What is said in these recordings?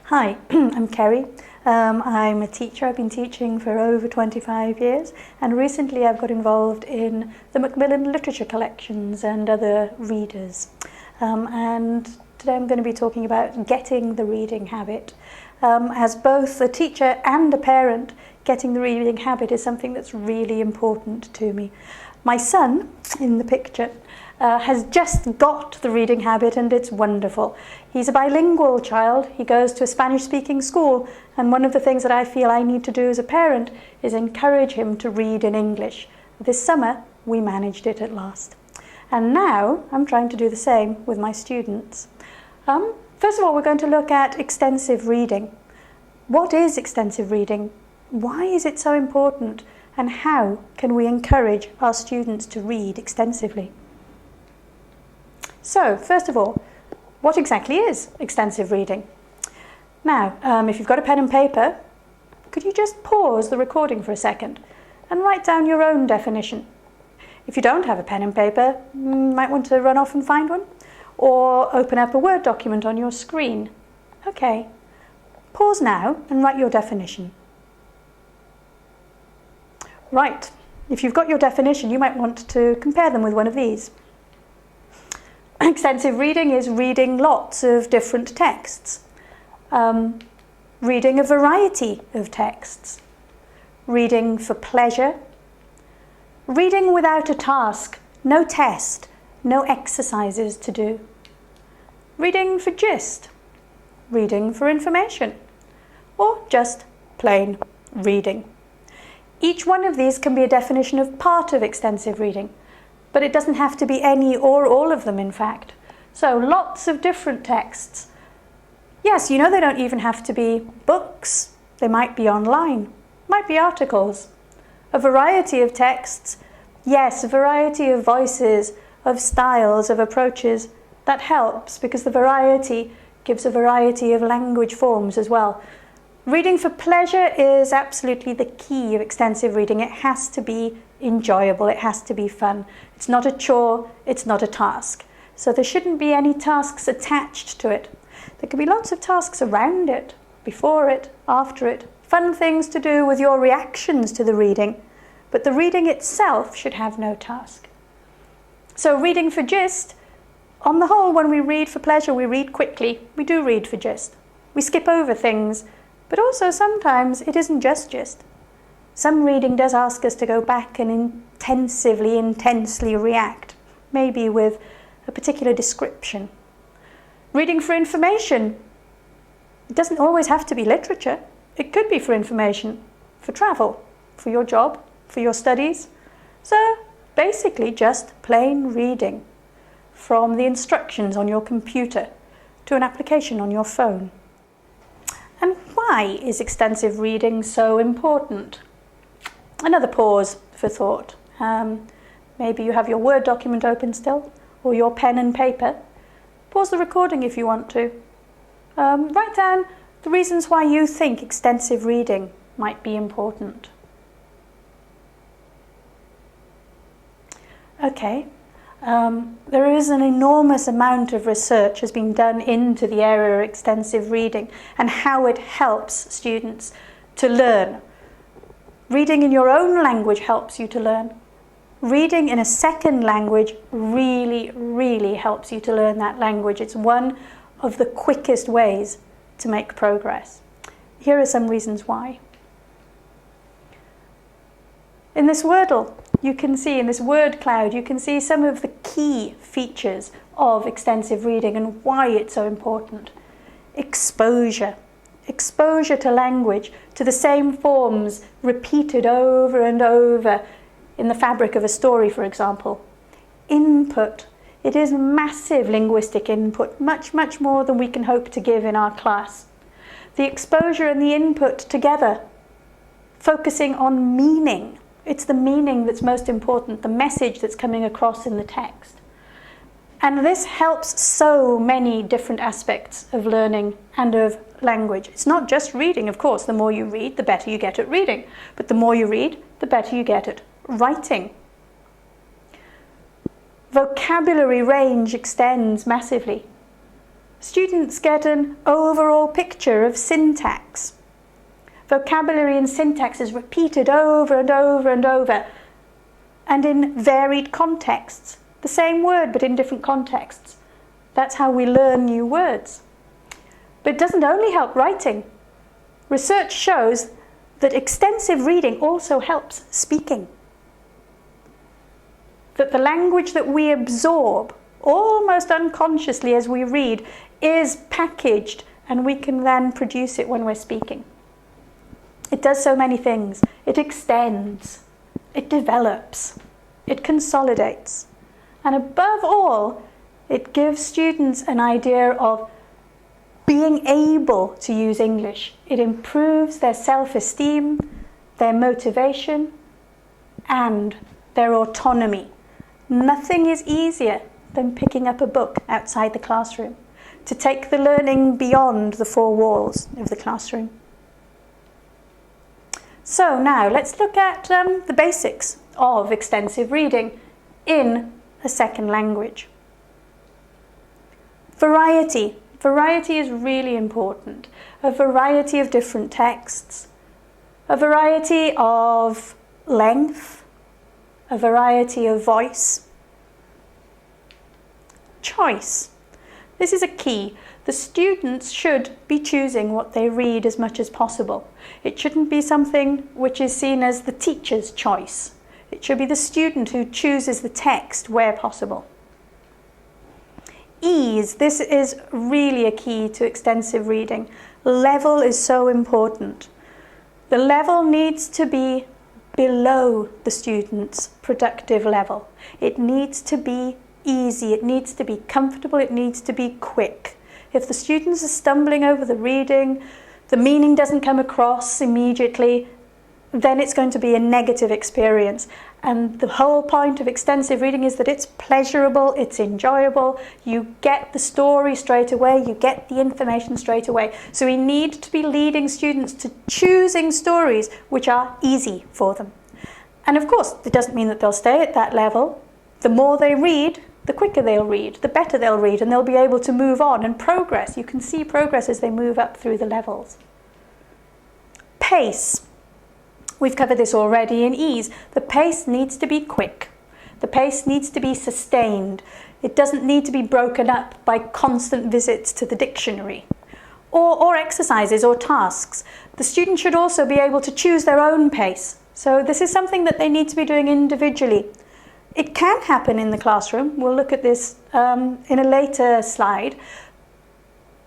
Hi, I'm Kerry. I'm a teacher. I've been teaching for over 25 years, and recently I've got involved in the Macmillan literature collections and other readers. And today I'm going to be talking about getting the reading habit. As both a teacher and a parent, getting the reading habit is something that's really important to me. My son, in the picture, has just got the reading habit, and it's wonderful. He's a bilingual child. He goes to a Spanish-speaking school, and one of the things that I feel I need to do as a parent is encourage him to read in English. This summer, we managed it at last. And now I'm trying to do the same with my students. First of all, we're going to look at extensive reading. What is extensive reading? Why is it so important? And how can we encourage our students to read extensively? So, first of all, what exactly is extensive reading? Now, if you've got a pen and paper, could you just pause the recording for a second and write down your own definition? If you don't have a pen and paper, you might want to run off and find one, or open up a Word document on your screen. Okay, pause now and write your definition. Right, if you've got your definition, you might want to compare them with one of these. Extensive reading is reading lots of different texts, reading a variety of texts, reading for pleasure, reading without a task, no test, no exercises to do, reading for gist, reading for information, or just plain reading. Each one of these can be a definition of part of extensive reading, but it doesn't have to be any or all of them, in fact. So lots of different texts. Yes, you know, they don't even have to be books. They might be online, might be articles. A variety of texts. Yes, a variety of voices, of styles, of approaches. That helps because the variety gives a variety of language forms as well. Reading for pleasure is absolutely the key of extensive reading. It has to be enjoyable, it has to be fun. It's not a chore, it's not a task. So there shouldn't be any tasks attached to it. There can be lots of tasks around it, before it, after it, fun things to do with your reactions to the reading, but the reading itself should have no task. So reading for gist, on the whole, when we read for pleasure, we read quickly. We do read for gist. We skip over things, but also sometimes it isn't just gist. Some reading does ask us to go back and intensely react, maybe with a particular description. Reading for information, it doesn't always have to be literature. It could be for information, for travel, for your job, for your studies. So basically just plain reading, from the instructions on your computer to an application on your phone. And why is extensive reading so important? Another pause for thought. Maybe you have your Word document open still, or your pen and paper. Pause the recording if you want to. Write down the reasons why you think extensive reading might be important. Okay. There is an enormous amount of research has been done into the area of extensive reading and how it helps students to learn. Reading in your own language helps you to learn. Reading in a second language really helps you to learn that language. It's one of the quickest ways to make progress. Here are some reasons why. In this Wordle, you can see, in this word cloud, you can see some of the key features of extensive reading and why it's so important. Exposure. Exposure to language, to the same forms repeated over and over in the fabric of a story, for example. Input. It is massive linguistic input, much more than we can hope to give in our class. The exposure and the input together, focusing on meaning. It's the meaning that's most important, the message that's coming across in the text. And this helps so many different aspects of learning and of language. It's not just reading, of course. The more you read, the better you get at reading. But the more you read, the better you get at writing. Vocabulary range extends massively. Students get an overall picture of syntax. Vocabulary and syntax is repeated over and over and over, and in varied contexts. The same word, but in different contexts. That's how we learn new words. But it doesn't only help writing. Research shows that extensive reading also helps speaking. That the language that we absorb almost unconsciously as we read is packaged, and we can then produce it when we're speaking. It does so many things. It extends, it develops, it consolidates, and above all, it gives students an idea of being able to use English. It improves their self-esteem, their motivation, and their autonomy. Nothing is easier than picking up a book outside the classroom, to take the learning beyond the four walls of the classroom. So now let's look at the basics of extensive reading in a second language. Variety. Variety is really important. A variety of different texts, a variety of length, a variety of voice. Choice. This is a key. The students should be choosing what they read as much as possible. It shouldn't be something which is seen as the teacher's choice. It should be the student who chooses the text where possible. Ease. This is really a key to extensive reading. Level is so important. The level needs to be below the student's productive level. It needs to be easy, it needs to be comfortable, it needs to be quick. If the students are stumbling over the reading, the meaning doesn't come across immediately, then it's going to be a negative experience. And the whole point of extensive reading is that it's pleasurable, it's enjoyable, you get the story straight away, you get the information straight away. So we need to be leading students to choosing stories which are easy for them. And of course, it doesn't mean that they'll stay at that level. The more they read, the quicker they'll read, the better they'll read, and they'll be able to move on and progress. You can see progress as they move up through the levels. Pace. We've covered this already in ease. The pace needs to be quick. The pace needs to be sustained. It doesn't need to be broken up by constant visits to the dictionary or exercises or tasks. The student should also be able to choose their own pace. So this is something that they need to be doing individually. It can happen in the classroom. We'll look at this in a later slide.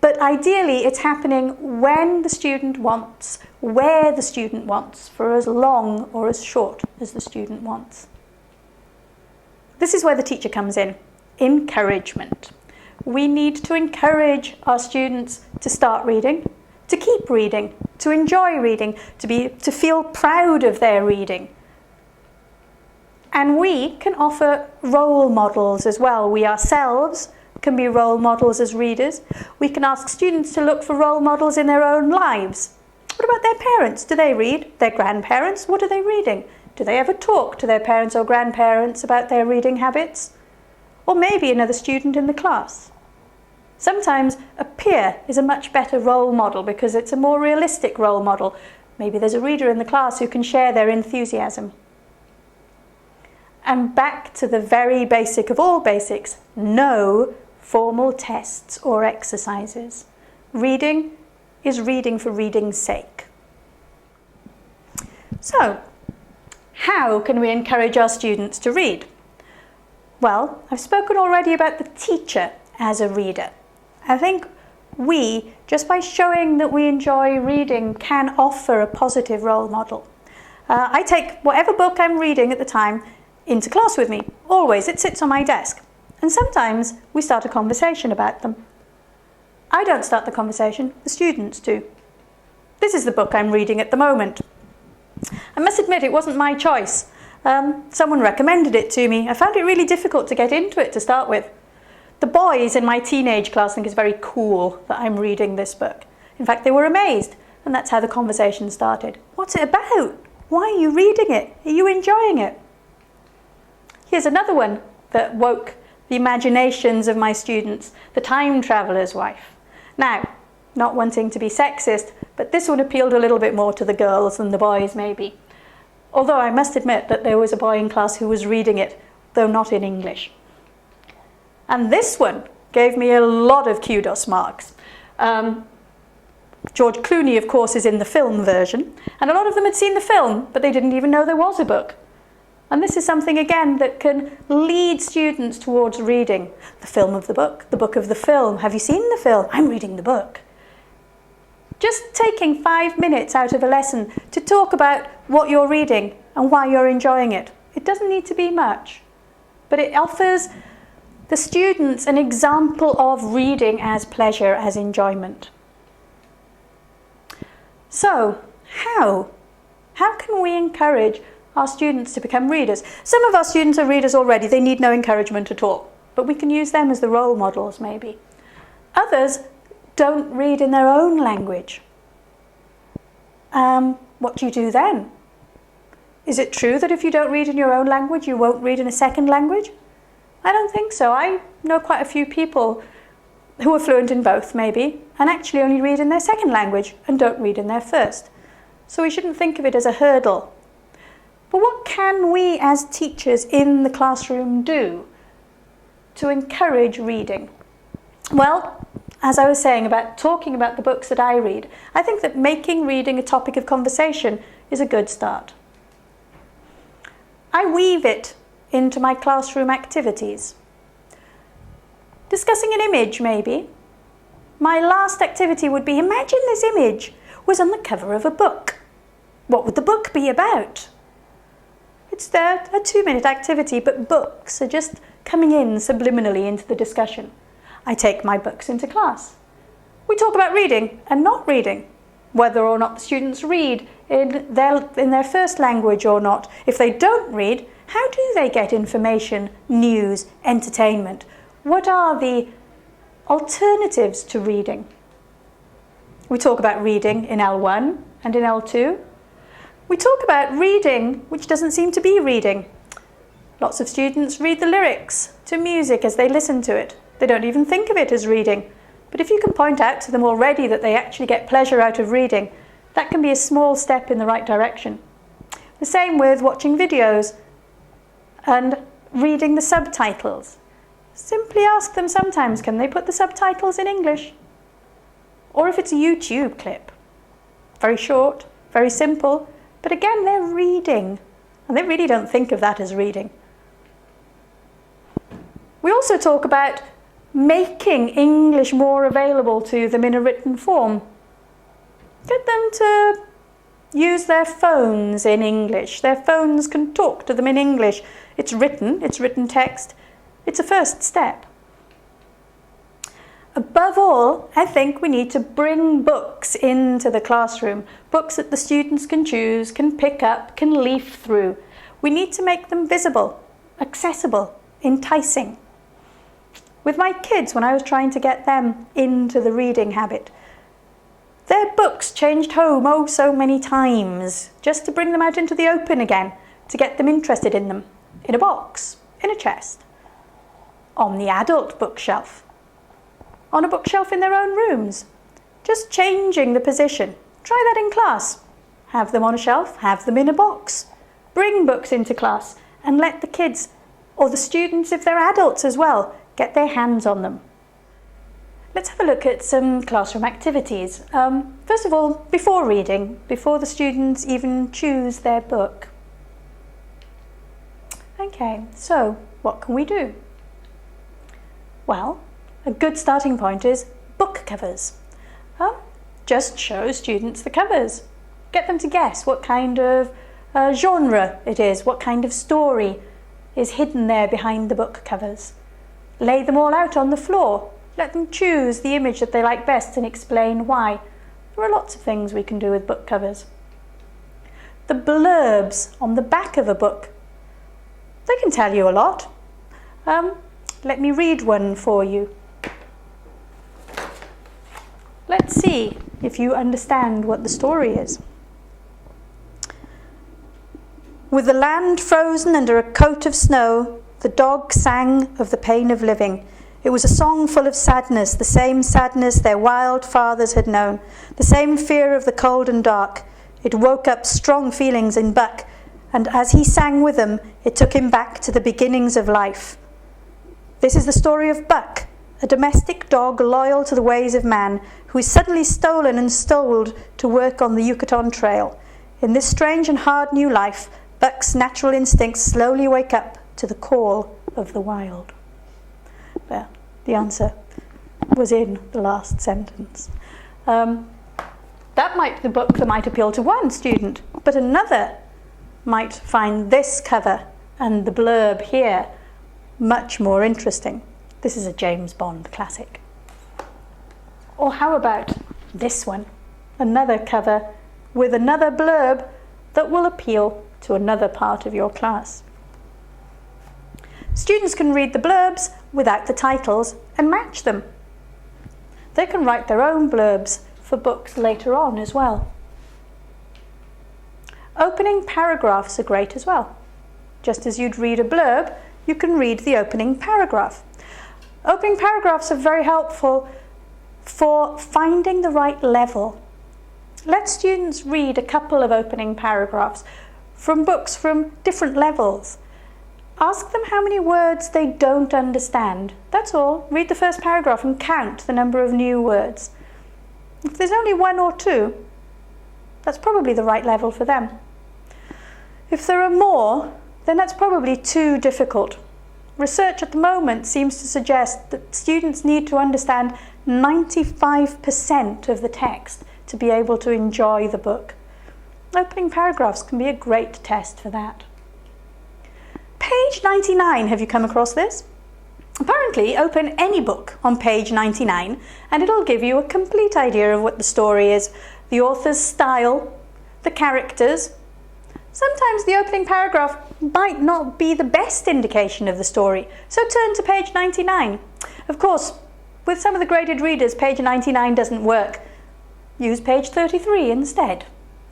But ideally, it's happening when the student wants, where the student wants, for as long or as short as the student wants. This is where the teacher comes in. Encouragement. We need to encourage our students to start reading, to keep reading, to enjoy reading, to feel proud of their reading. And we can offer role models as well. We ourselves can be role models as readers. We can ask students to look for role models in their own lives. What about their parents? Do they read? Their grandparents? What are they reading? Do they ever talk to their parents or grandparents about their reading habits? Or maybe another student in the class. Sometimes a peer is a much better role model because it's a more realistic role model. Maybe there's a reader in the class who can share their enthusiasm. And back to the very basic of all basics, no formal tests or exercises. Reading is reading for reading's sake. So, how can we encourage our students to read? Well, I've spoken already about the teacher as a reader. I think we, just by showing that we enjoy reading, can offer a positive role model. I take whatever book I'm reading at the time into class with me. Always, it sits on my desk. And sometimes we start a conversation about them. I don't start the conversation, the students do. This is the book I'm reading at the moment. I must admit it wasn't my choice. Someone recommended it to me. I found it really difficult to get into it to start with. The boys in my teenage class think it's very cool that I'm reading this book. In fact, they were amazed, and that's how the conversation started. What's it about? Why are you reading it? Are you enjoying it? Here's another one that woke the imaginations of my students, the time traveller's wife. Now, not wanting to be sexist, but this one appealed a little bit more to the girls than the boys maybe. Although I must admit that there was a boy in class who was reading it, though not in English. And this one gave me a lot of kudos marks. George Clooney, of course, is in the film version, and a lot of them had seen the film, but they didn't even know there was a book. And this is something, again, that can lead students towards reading. The film of the book of the film. Have you seen the film? I'm reading the book. Just taking 5 minutes out of a lesson to talk about what you're reading and why you're enjoying it. It doesn't need to be much, but it offers the students an example of reading as pleasure, as enjoyment. So, how can we encourage our students to become readers? Some of our students are readers already, they need no encouragement at all, but we can use them as the role models maybe. Others don't read in their own language. What do you do then? Is it true that if you don't read in your own language, you won't read in a second language? I don't think so. I know quite a few people who are fluent in both maybe, and actually only read in their second language and don't read in their first. So we shouldn't think of it as a hurdle. But what can we as teachers in the classroom do to encourage reading? Well, as I was saying about talking about the books that I read, I think that making reading a topic of conversation is a good start. I weave it into my classroom activities. Discussing an image, maybe. My last activity would be, imagine this image was on the cover of a book. What would the book be about? It's a 2-minute activity, but books are just coming in subliminally into the discussion. I take my books into class. We talk about reading and not reading, whether or not the students read in their first language or not. If they don't read, how do they get information, news, entertainment? What are the alternatives to reading? We talk about reading in L1 and in L2. We talk about reading, which doesn't seem to be reading. Lots of students read the lyrics to music as they listen to it. They don't even think of it as reading. But if you can point out to them already that they actually get pleasure out of reading, that can be a small step in the right direction. The same with watching videos and reading the subtitles. Simply ask them sometimes, can they put the subtitles in English? Or if it's a YouTube clip. Very short, very simple, but again, they're reading, and they really don't think of that as reading. We also talk about making English more available to them in a written form. Get them to use their phones in English. Their phones can talk to them in English. It's written text. It's a first step. Above all, I think we need to bring books into the classroom, books that the students can choose, can pick up, can leaf through. We need to make them visible, accessible, enticing. With my kids, when I was trying to get them into the reading habit, their books changed home so many times, just to bring them out into the open again, to get them interested in them, in a box, in a chest, on the adult bookshelf, on a bookshelf in their own rooms, just changing the position. Try that in class. Have them on a shelf, have them in a box. Bring books into class and let the kids, or the students if they're adults as well, get their hands on them. Let's have a look at some classroom activities. First of all, before reading, before the students even choose their book. Okay, so what can we do? Well, a good starting point is book covers. Just show students the covers. Get them to guess what kind of genre it is, what kind of story is hidden there behind the book covers. Lay them all out on the floor. Let them choose the image that they like best and explain why. There are lots of things we can do with book covers. The blurbs on the back of a book, they can tell you a lot. Let me read one for you. Let's see if you understand what the story is. With the land frozen under a coat of snow, The dog sang of the pain of living. It was a song full of sadness, the same sadness their wild fathers had known, the same fear of the cold and dark. It woke up strong feelings in Buck, and as he sang with them, it took him back to the beginnings of life. This is the story of Buck, a domestic dog loyal to the ways of man, who is suddenly stolen and stoled to work on the Yucatan Trail. In this strange and hard new life, Buck's natural instincts slowly wake up to the call of the wild. Well, the answer was in the last sentence. That might be the book that might appeal to one student, but another might find this cover and the blurb here much more interesting. This is a James Bond classic. Or how about this one? Another cover with another blurb that will appeal to another part of your class. Students can read the blurbs without the titles and match them. They can write their own blurbs for books later on as well. Opening paragraphs are great as well. Just as you'd read a blurb, you can read the opening paragraph. Opening paragraphs are very helpful for finding the right level. Let students read a couple of opening paragraphs from books from different levels. Ask them how many words they don't understand. That's all. Read the first paragraph and count the number of new words. If there's only one or two, that's probably the right level for them. If there are more, then that's probably too difficult. Research at the moment seems to suggest that students need to understand 95% of the text to be able to enjoy the book. Opening paragraphs can be a great test for that. Page 99, have you come across this? Apparently, open any book on page 99 and it'll give you a complete idea of what the story is, the author's style, the characters. Sometimes the opening paragraph might not be the best indication of the story, so turn to page 99. Of course, with some of the graded readers, page 99 doesn't work. Use page 33 instead,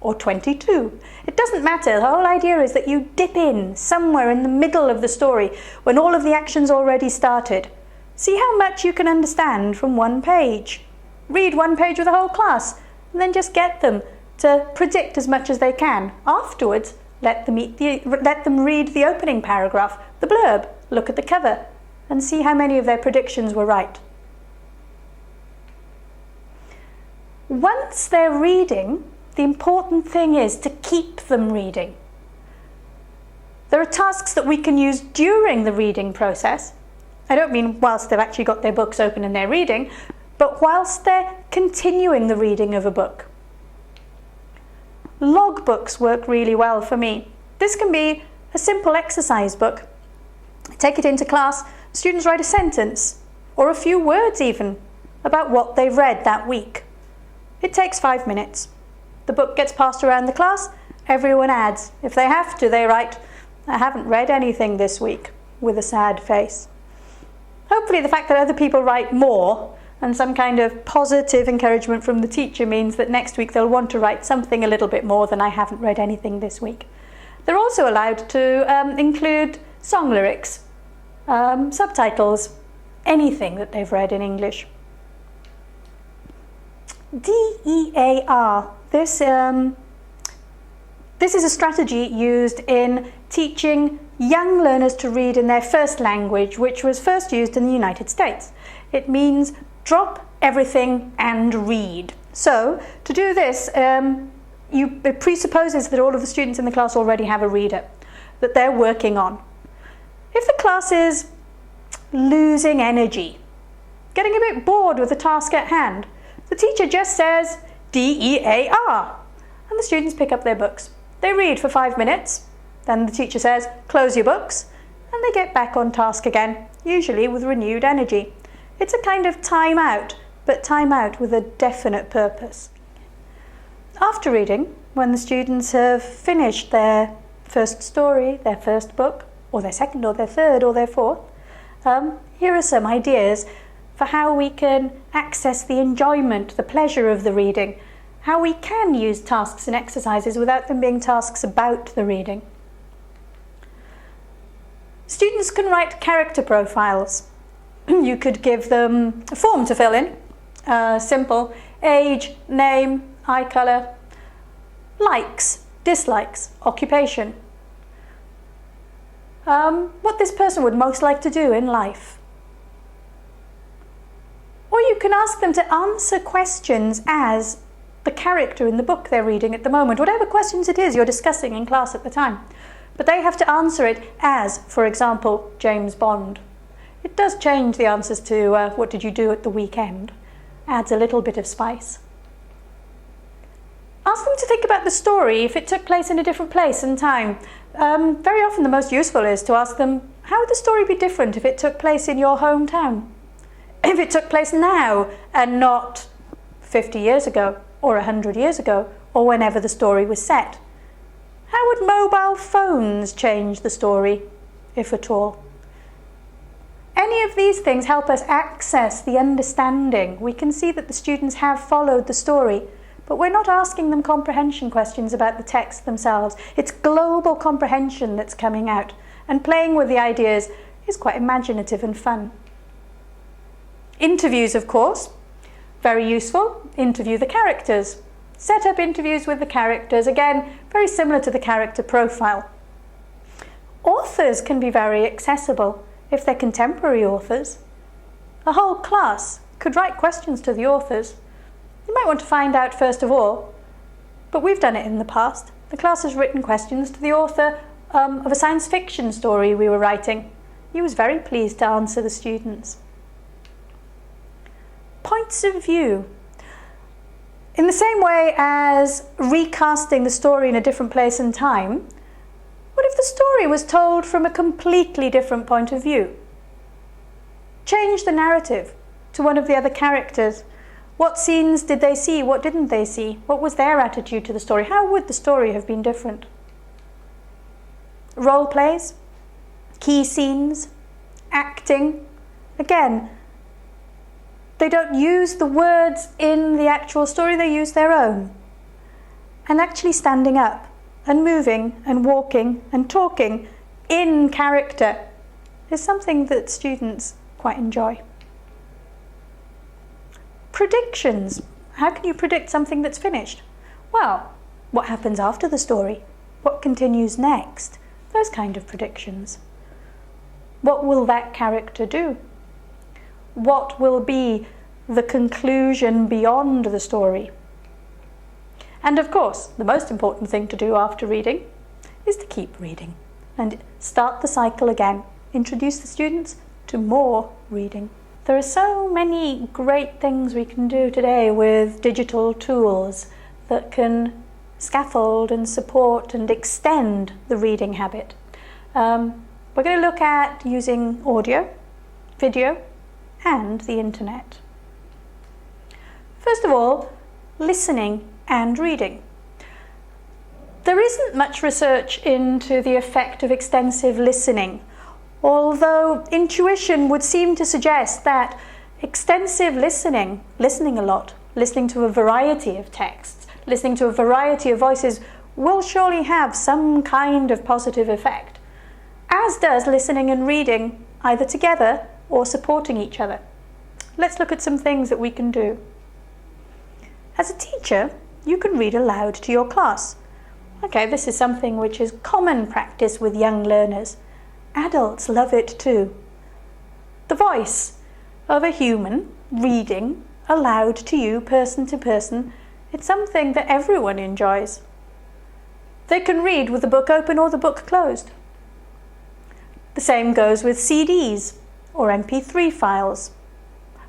or 22. It doesn't matter. The whole idea is that you dip in somewhere in the middle of the story when all of the action's already started. See how much you can understand from one page. Read one page with the whole class, and then just get them to predict as much as they can. Afterwards, let them read the opening paragraph, the blurb, look at the cover, and see how many of their predictions were right. Once they're reading, the important thing is to keep them reading. There are tasks that we can use during the reading process. I don't mean whilst they've actually got their books open and they're reading, but whilst they're continuing the reading of a book. Log books work really well for me. This can be a simple exercise book. Take it into class, students write a sentence, or a few words even, about what they've read that week. It takes 5 minutes. The book gets passed around the class, everyone adds. If they have to, they write, "I haven't read anything this week," with a sad face. Hopefully the fact that other people write more and some kind of positive encouragement from the teacher means that next week they'll want to write something a little bit more than "I haven't read anything this week." They're also allowed to include song lyrics, subtitles, anything that they've read in English. DEAR. This is a strategy used in teaching young learners to read in their first language, which was first used in the United States. It means drop everything and read. So, to do this, it presupposes that all of the students in the class already have a reader that they're working on. If the class is losing energy, getting a bit bored with the task at hand, the teacher just says DEAR, and the students pick up their books. They read for 5 minutes, then the teacher says, "Close your books," and they get back on task again, usually with renewed energy. It's a kind of time out, but time out with a definite purpose. After reading, when the students have finished their first story, their first book, or their second, or their third, or their fourth, here are some ideas for how we can access the enjoyment, the pleasure of the reading, how we can use tasks and exercises without them being tasks about the reading. Students can write character profiles. You could give them a form to fill in, simple, age, name, eye colour, likes, dislikes, occupation. What this person would most like to do in life. Or you can ask them to answer questions as the character in the book they're reading at the moment, whatever questions it is you're discussing in class at the time. But they have to answer it as, for example, James Bond. It does change the answers to what did you do at the weekend. Adds a little bit of spice. Ask them to think about the story if it took place in a different place and time. Very often the most useful is to ask them, how would the story be different if it took place in your hometown? If it took place now and not 50 years ago or 100 years ago or whenever the story was set? How would mobile phones change the story, if at all? Any of these things help us access the understanding. We can see that the students have followed the story, but we're not asking them comprehension questions about the text themselves. It's global comprehension that's coming out, and playing with the ideas is quite imaginative and fun. Interviews, of course, very useful. Interview the characters. Set up interviews with the characters, again, very similar to the character profile. Authors can be very accessible if they're contemporary authors. A whole class could write questions to the authors. You might want to find out first of all, but we've done it in the past. The class has written questions to the author of a science fiction story we were writing. He was very pleased to answer the students. Points of view. In the same way as recasting the story in a different place and time, what if the story was told from a completely different point of view? Change the narrative to one of the other characters. What scenes did they see? What didn't they see? What was their attitude to the story? How would the story have been different? Role plays, key scenes, acting. Again, they don't use the words in the actual story, they use their own. And actually standing up and moving and walking and talking in character is something that students quite enjoy. Predictions. How can you predict something that's finished? Well, what happens after the story? What continues next? Those kind of predictions. What will that character do? What will be the conclusion beyond the story? And of course, the most important thing to do after reading is to keep reading and start the cycle again. Introduce the students to more reading. There are so many great things we can do today with digital tools that can scaffold and support and extend the reading habit. We're going to look at using audio, video, and the internet. First of all, listening and reading. There isn't much research into the effect of extensive listening, although intuition would seem to suggest that extensive listening a lot, listening to a variety of texts, listening to a variety of voices, will surely have some kind of positive effect, as does listening and reading either together or supporting each other. Let's look at some things that we can do. As a teacher, you can read aloud to your class. Okay, this is something which is common practice with young learners. Adults love it too. The voice of a human reading aloud to you, person to person, it's something that everyone enjoys. They can read with the book open or the book closed. The same goes with CDs or MP3 files.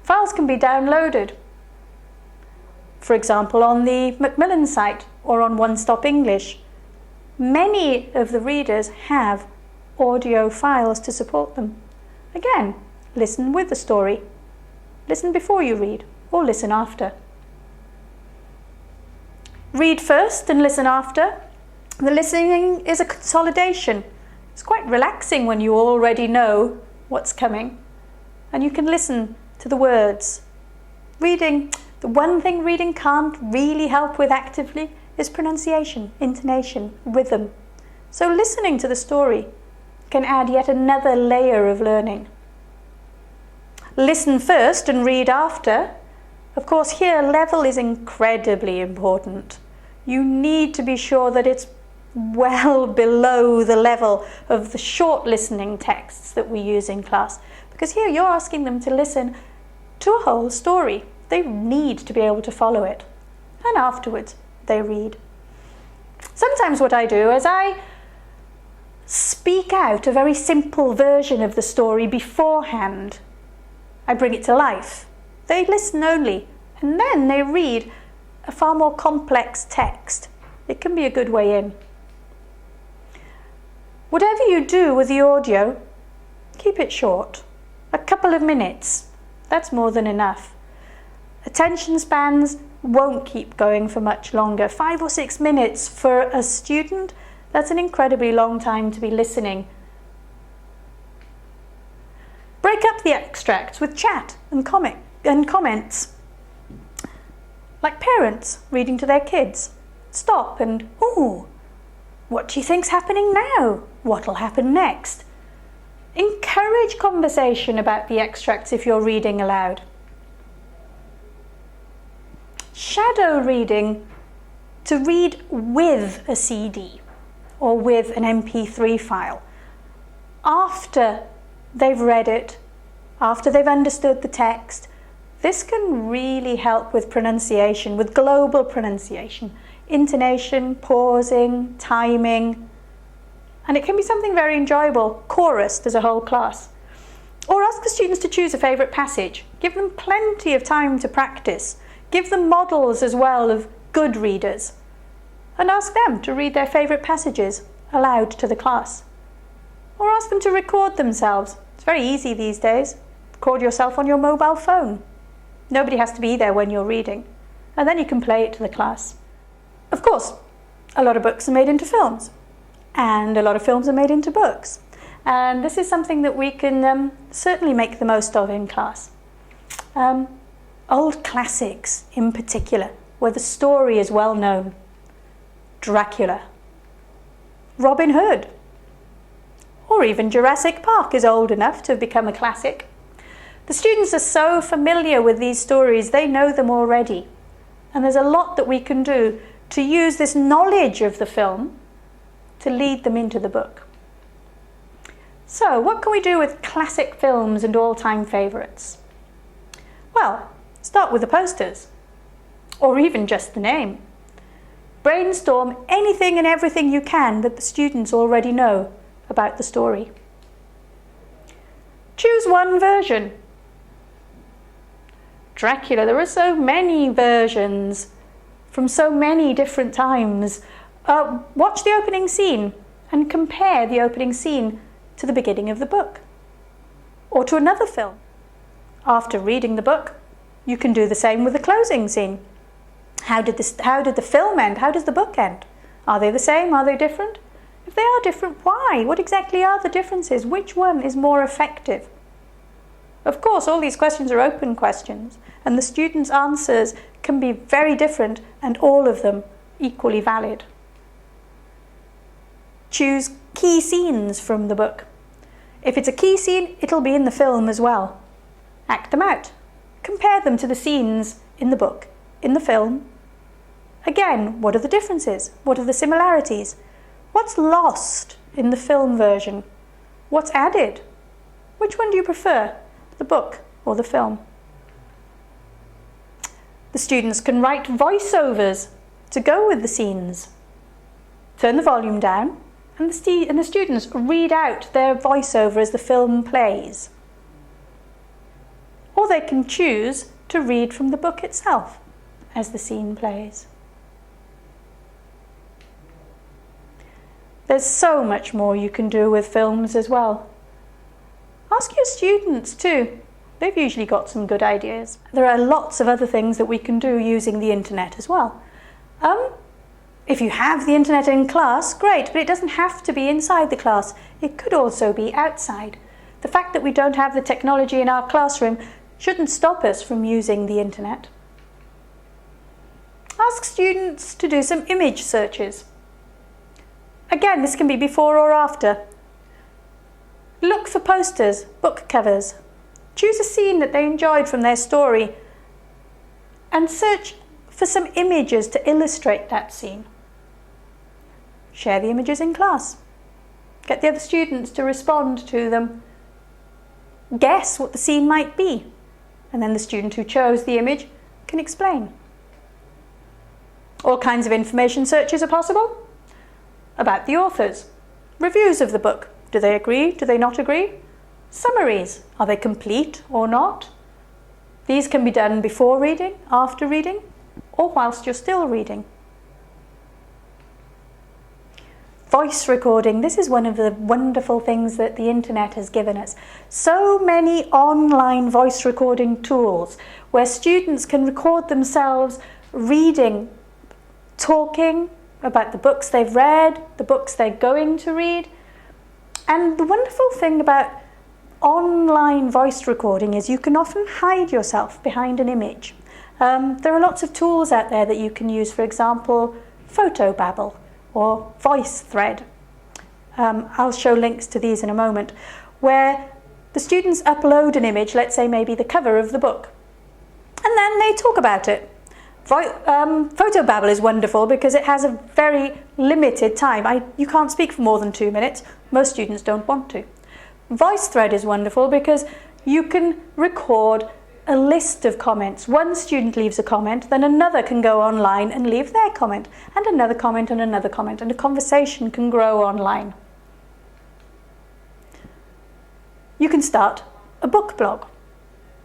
Files can be downloaded, for example, on the Macmillan site or on One Stop English. Many of the readers have audio files to support them. Again, listen with the story. Listen before you read, or listen after. Read first and listen after. The listening is a consolidation. It's quite relaxing when you already know what's coming, and you can listen to the words. Reading, the one thing reading can't really help with actively is pronunciation, intonation, rhythm. So listening to the story can add yet another layer of learning. Listen first and read after. Of course, here level is incredibly important. You need to be sure that it's well below the level of the short listening texts that we use in class, because here you're asking them to listen to a whole story. They need to be able to follow it, and afterwards they read. Sometimes what I do is I speak out a very simple version of the story beforehand. I bring it to life. They listen only, and then they read a far more complex text. It can be a good way in. Whatever you do with the audio, keep it short. A couple of minutes, that's more than enough. Attention spans won't keep going for much longer. 5 or 6 minutes for a student, that's an incredibly long time to be listening. Break up the extracts with chat and comments. Like parents reading to their kids. Stop and, ooh, what do you think's happening now? What'll happen next? Encourage conversation about the extracts if you're reading aloud. Shadow reading, to read with a CD or with an MP3 file. After they've read it, after they've understood the text, this can really help with pronunciation, with global pronunciation, intonation, pausing, timing, and it can be something very enjoyable, chorused as a whole class. Or ask the students to choose a favourite passage. Give them plenty of time to practice. Give them models as well of good readers, and ask them to read their favourite passages aloud to the class. Or ask them to record themselves. It's very easy these days. Record yourself on your mobile phone. Nobody has to be there when you're reading, and then you can play it to the class. Of course, a lot of books are made into films, and a lot of films are made into books. And this is something that we can certainly make the most of in class. Old classics in particular, where the story is well known. Dracula, Robin Hood, or even Jurassic Park is old enough to have become a classic. The students are so familiar with these stories, they know them already. And there's a lot that we can do to use this knowledge of the film to lead them into the book. So, what can we do with classic films and all-time favourites? Well, start with the posters, or even just the name. Brainstorm anything and everything you can that the students already know about the story. Choose one version. Dracula, there are so many versions from so many different times. Watch the opening scene and compare the opening scene to the beginning of the book or to another film. After reading the book, you can do the same with the closing scene. How did the film end? How does the book end? Are they the same? Are they different? If they are different, why? What exactly are the differences? Which one is more effective? Of course, all these questions are open questions, and the students' answers can be very different and all of them equally valid. Choose key scenes from the book. If it's a key scene, it'll be in the film as well. Act them out. Compare them to the scenes in the book, in the film. Again, what are the differences? What are the similarities? What's lost in the film version? What's added? Which one do you prefer, the book or the film? The students can write voiceovers to go with the scenes. Turn the volume down and the students read out their voiceover as the film plays. Or they can choose to read from the book itself as the scene plays. There's so much more you can do with films as well. Ask your students too. They've usually got some good ideas. There are lots of other things that we can do using the internet as well. If you have the internet in class, great, but it doesn't have to be inside the class. It could also be outside. The fact that we don't have the technology in our classroom shouldn't stop us from using the internet. Ask students to do some image searches. Again, this can be before or after. Look for posters, book covers. Choose a scene that they enjoyed from their story and search for some images to illustrate that scene. Share the images in class. Get the other students to respond to them. Guess what the scene might be, and then the student who chose the image can explain. All kinds of information searches are possible. About the authors. Reviews of the book. Do they agree? Do they not agree? Summaries. Are they complete or not? These can be done before reading, after reading, or whilst you're still reading. Voice recording. This is one of the wonderful things that the internet has given us. So many online voice recording tools where students can record themselves reading, talking about the books they've read, the books they're going to read. And the wonderful thing about online voice recording is you can often hide yourself behind an image. There are lots of tools out there that you can use, for example, PhotoBabble or VoiceThread. I'll show links to these in a moment, where the students upload an image, let's say maybe the cover of the book, and then they talk about it. PhotoBabble is wonderful because it has a very limited time. You can't speak for more than 2 minutes. Most students don't want to. VoiceThread is wonderful because you can record a list of comments. One student leaves a comment, then another can go online and leave their comment, and another comment and another comment, and a conversation can grow online. You can start a book blog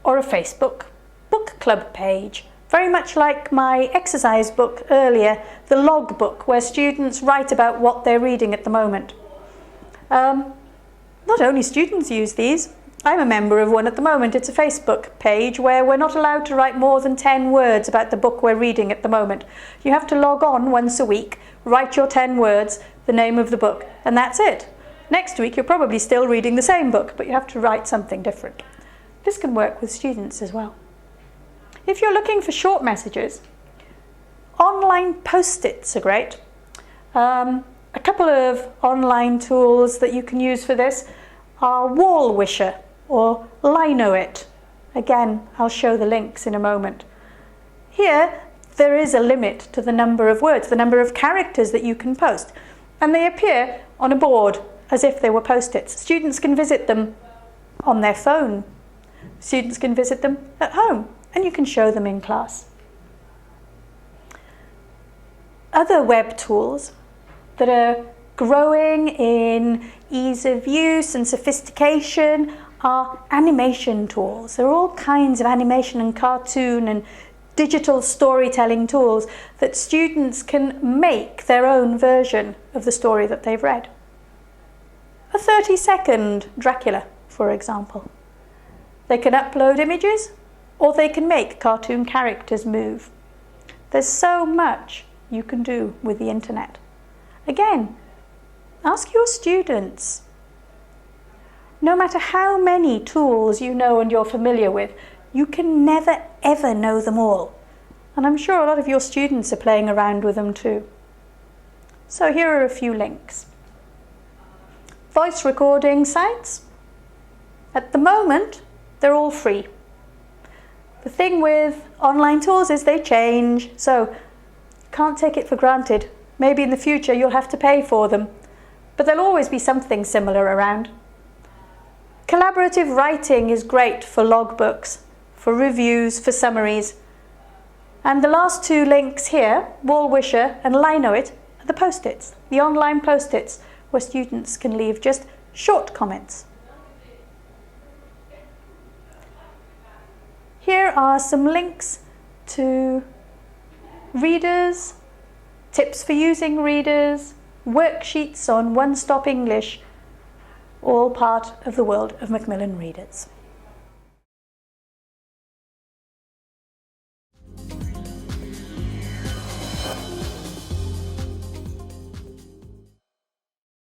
or a Facebook book club page, very much like my exercise book earlier, the log book, where students write about what they're reading at the moment. Not only students use these, I'm a member of one at the moment. It's a Facebook page where we're not allowed to write more than 10 words about the book we're reading at the moment. You have to log on once a week, write your 10 words, the name of the book, and that's it. Next week you're probably still reading the same book, but you have to write something different. This can work with students as well. If you're looking for short messages, online post-its are great. A couple of online tools that you can use for this are Wall Wisher or Linoit. Again, I'll show the links in a moment. Here, there is a limit to the number of words, the number of characters that you can post, and they appear on a board as if they were post-its. Students can visit them on their phone. Students can visit them at home, and you can show them in class. Other web tools that are growing in ease of use and sophistication are animation tools. There are all kinds of animation and cartoon and digital storytelling tools that students can make their own version of the story that they've read. A 30-second Dracula, for example. They can upload images, or they can make cartoon characters move. There's so much you can do with the internet. Again, ask your students. No matter how many tools you know and you're familiar with, you can never ever know them all. And I'm sure a lot of your students are playing around with them too. So here are a few links. Voice recording sites. At the moment, they're all free. The thing with online tools is they change, so you can't take it for granted. Maybe in the future you'll have to pay for them, but there'll always be something similar around. Collaborative writing is great for logbooks, for reviews, for summaries. And the last two links here, Wall Wisher and Linoit, are the post-its, the online post-its, where students can leave just short comments. Here are some links to readers, tips for using readers, worksheets on one-stop English, all part of the world of Macmillan Readers.